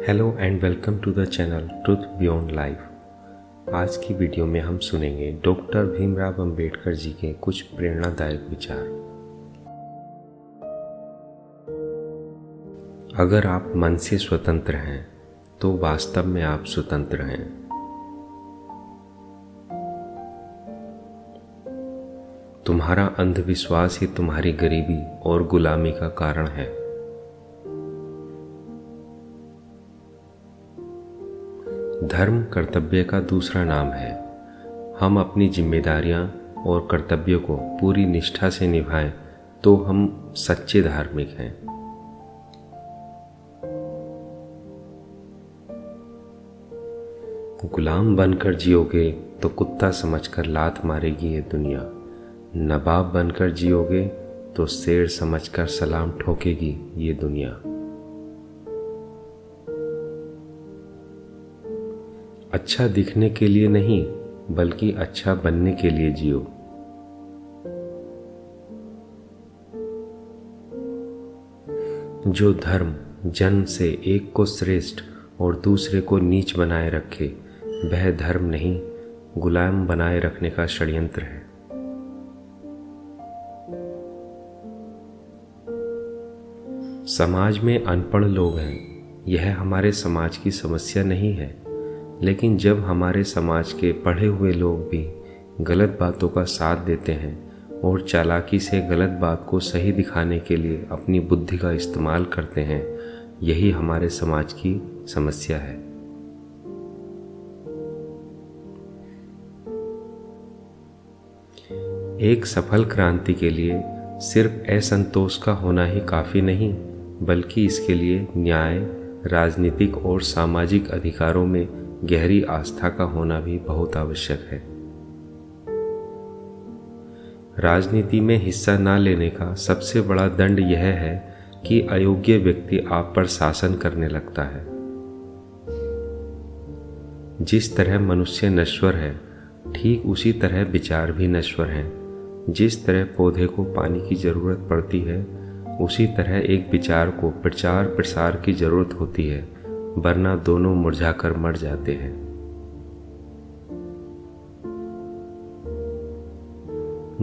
Hello and welcome to the channel truth beyond life. आज की video में हम सुनेंगे डॉक्टर भीमराव अंबेडकर जी के कुछ प्रेरणादायक विचार। अगर आप मन से स्वतंत्र हैं तो वास्तव में आप स्वतंत्र हैं। तुम्हारा अंधविश्वास ही तुम्हारी गरीबी और गुलामी का कारण है। धर्म कर्तव्य का दूसरा नाम है। हम अपनी जिम्मेदारियां और कर्तव्यों को पूरी निष्ठा से निभाएं तो हम सच्चे धार्मिक हैं। गुलाम बनकर जियोगे तो कुत्ता समझकर लात मारेगी ये दुनिया। नवाब बनकर जियोगे तो शेर समझकर सलाम ठोकेगी ये दुनिया। अच्छा दिखने के लिए नहीं बल्कि अच्छा बनने के लिए जियो। जो धर्म जन्म से एक को श्रेष्ठ और दूसरे को नीच बनाए रखे वह धर्म नहीं, गुलाम बनाए रखने का षड्यंत्र है। समाज में अनपढ़ लोग हैं, यह हमारे समाज की समस्या नहीं है, लेकिन जब हमारे समाज के पढ़े हुए लोग भी गलत बातों का साथ देते हैं और चालाकी से गलत बात को सही दिखाने के लिए अपनी बुद्धि का इस्तेमाल करते हैं, यही हमारे समाज की समस्या है। एक सफल क्रांति के लिए सिर्फ असंतोष का होना ही काफी नहीं, बल्कि इसके लिए न्याय, राजनीतिक और सामाजिक अधिकारों में गहरी आस्था का होना भी बहुत आवश्यक है। राजनीति में हिस्सा न लेने का सबसे बड़ा दंड यह है कि अयोग्य व्यक्ति आप पर शासन करने लगता है। जिस तरह मनुष्य नश्वर है, ठीक उसी तरह विचार भी नश्वर हैं। जिस तरह पौधे को पानी की जरूरत पड़ती है, उसी तरह एक विचार को प्रचार प्रसार की जरूरत होती है, वरना दोनों मुरझाकर मर जाते हैं।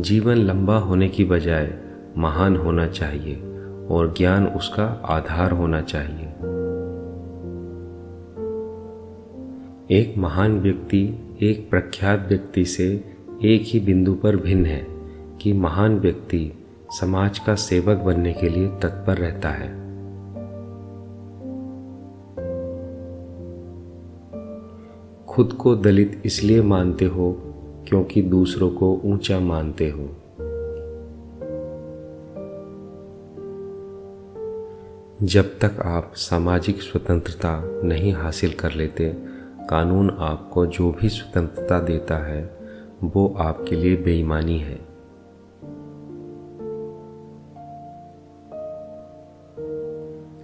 जीवन लंबा होने की बजाय महान होना चाहिए और ज्ञान उसका आधार होना चाहिए। एक महान व्यक्ति एक प्रख्यात व्यक्ति से एक ही बिंदु पर भिन्न है कि महान व्यक्ति समाज का सेवक बनने के लिए तत्पर रहता है। खुद को दलित इसलिए मानते हो क्योंकि दूसरों को ऊंचा मानते हो। जब तक आप सामाजिक स्वतंत्रता नहीं हासिल कर लेते, कानून आपको जो भी स्वतंत्रता देता है वो आपके लिए बेईमानी है।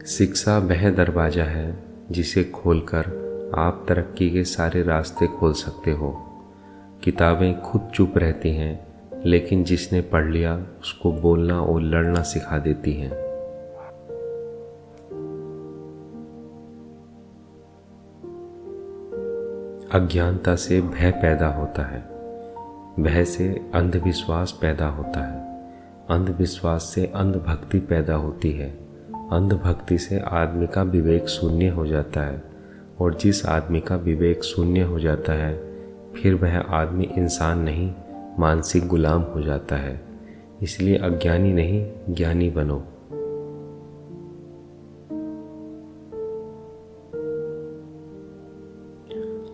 शिक्षा वह दरवाजा है जिसे खोलकर आप तरक्की के सारे रास्ते खोल सकते हो। किताबें खुद चुप रहती हैं, लेकिन जिसने पढ़ लिया उसको बोलना और लड़ना सिखा देती हैं। अज्ञानता से भय पैदा होता है, भय से अंधविश्वास पैदा होता है, अंधविश्वास से अंधभक्ति पैदा होती है, अंधभक्ति से आदमी का विवेक शून्य हो जाता है, और जिस आदमी का विवेक शून्य हो जाता है फिर वह आदमी इंसान नहीं, मानसिक गुलाम हो जाता है। इसलिए अज्ञानी नहीं, ज्ञानी बनो।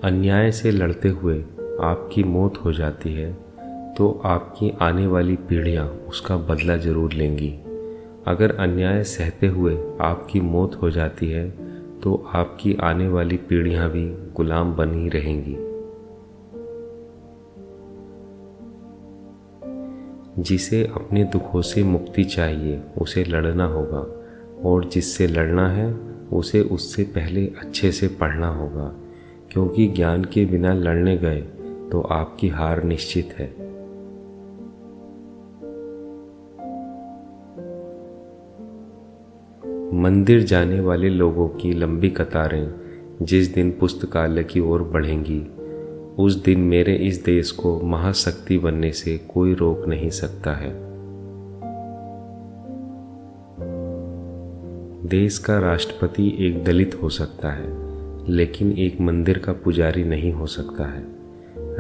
अन्याय से लड़ते हुए आपकी मौत हो जाती है तो आपकी आने वाली पीढ़ियां उसका बदला जरूर लेंगी। अगर अन्याय सहते हुए आपकी मौत हो जाती है तो आपकी आने वाली पीढ़ियां भी गुलाम बनी रहेंगी। जिसे अपने दुखों से मुक्ति चाहिए उसे लड़ना होगा, और जिससे लड़ना है उसे उससे पहले अच्छे से पढ़ना होगा, क्योंकि ज्ञान के बिना लड़ने गए तो आपकी हार निश्चित है। मंदिर जाने वाले लोगों की लंबी कतारें जिस दिन पुस्तकालय की ओर बढ़ेंगी, उस दिन मेरे इस देश को महाशक्ति बनने से कोई रोक नहीं सकता है। देश का राष्ट्रपति एक दलित हो सकता है, लेकिन एक मंदिर का पुजारी नहीं हो सकता है।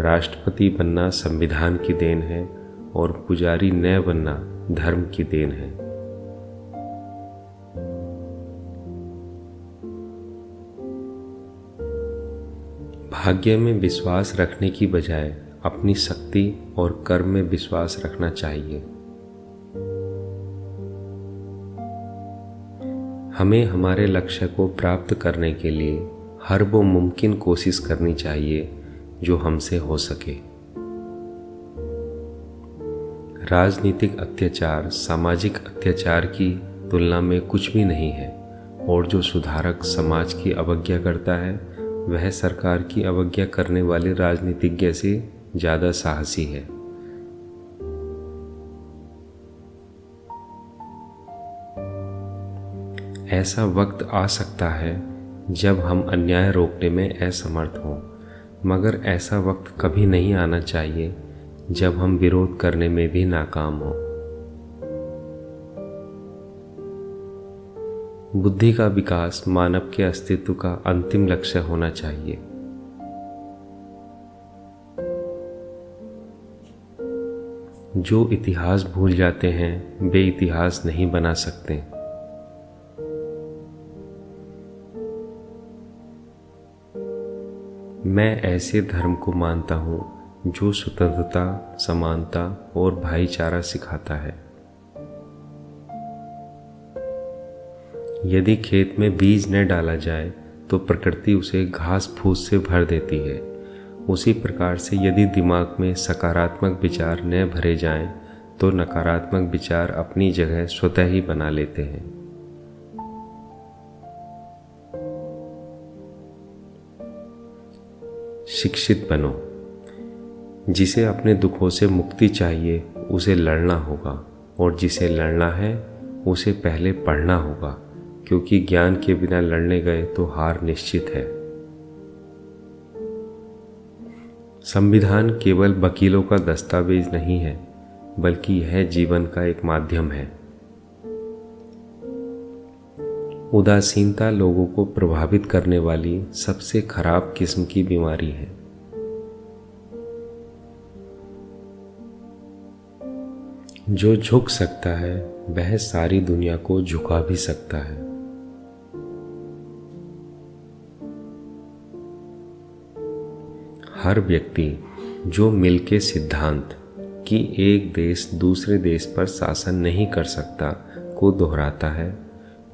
राष्ट्रपति बनना संविधान की देन है और पुजारी न बनना धर्म की देन है। भाग्य में विश्वास रखने की बजाय अपनी शक्ति और कर्म में विश्वास रखना चाहिए। हमें हमारे लक्ष्य को प्राप्त करने के लिए हर वो मुमकिन कोशिश करनी चाहिए जो हमसे हो सके। राजनीतिक अत्याचार सामाजिक अत्याचार की तुलना में कुछ भी नहीं है, और जो सुधारक समाज की अवज्ञा करता है वह सरकार की अवज्ञा करने वाले राजनीतिज्ञ से ज़्यादा साहसी है। ऐसा वक्त आ सकता है जब हम अन्याय रोकने में असमर्थ हों, मगर ऐसा वक्त कभी नहीं आना चाहिए जब हम विरोध करने में भी नाकाम हों। बुद्धि का विकास मानव के अस्तित्व का अंतिम लक्ष्य होना चाहिए। जो इतिहास भूल जाते हैं वे इतिहास नहीं बना सकते। मैं ऐसे धर्म को मानता हूँ जो स्वतंत्रता, समानता और भाईचारा सिखाता है। यदि खेत में बीज न डाला जाए तो प्रकृति उसे घास फूस से भर देती है। उसी प्रकार से यदि दिमाग में सकारात्मक विचार न भरे जाएं तो नकारात्मक विचार अपनी जगह स्वतः ही बना लेते हैं। शिक्षित बनो। जिसे अपने दुखों से मुक्ति चाहिए उसे लड़ना होगा, और जिसे लड़ना है उसे पहले पढ़ना होगा, क्योंकि ज्ञान के बिना लड़ने गए तो हार निश्चित है। संविधान केवल वकीलों का दस्तावेज नहीं है, बल्कि यह जीवन का एक माध्यम है। उदासीनता लोगों को प्रभावित करने वाली सबसे खराब किस्म की बीमारी है। जो झुक सकता है वह सारी दुनिया को झुका भी सकता है। हर व्यक्ति जो मिल के सिद्धांत कि एक देश दूसरे देश पर शासन नहीं कर सकता को दोहराता है,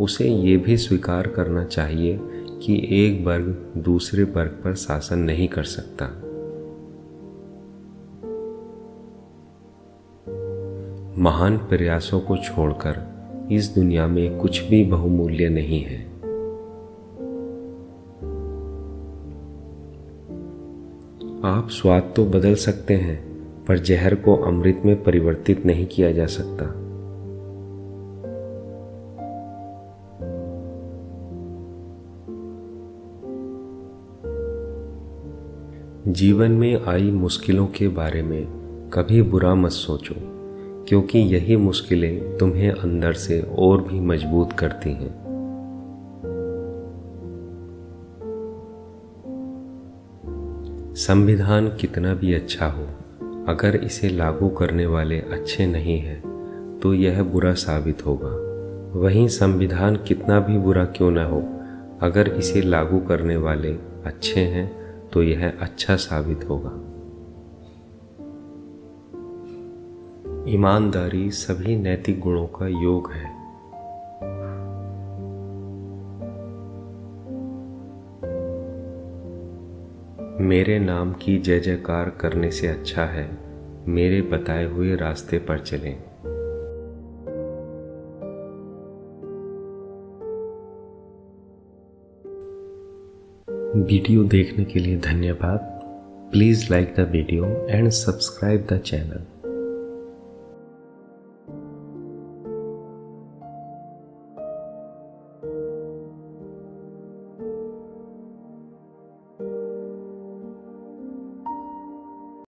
उसे ये भी स्वीकार करना चाहिए कि एक वर्ग दूसरे वर्ग पर शासन नहीं कर सकता। महान प्रयासों को छोड़कर इस दुनिया में कुछ भी बहुमूल्य नहीं है। आप स्वाद तो बदल सकते हैं, पर जहर को अमृत में परिवर्तित नहीं किया जा सकता। जीवन में आई मुश्किलों के बारे में कभी बुरा मत सोचो, क्योंकि यही मुश्किलें तुम्हें अंदर से और भी मजबूत करती हैं। संविधान कितना भी अच्छा हो, अगर इसे लागू करने वाले अच्छे नहीं हैं तो यह बुरा साबित होगा। वहीं संविधान कितना भी बुरा क्यों न हो, अगर इसे लागू करने वाले अच्छे हैं तो यह अच्छा साबित होगा। ईमानदारी सभी नैतिक गुणों का योग है। मेरे नाम की जय जयकार करने से अच्छा है मेरे बताए हुए रास्ते पर चलें। वीडियो देखने के लिए धन्यवाद। Please like the video and subscribe the channel.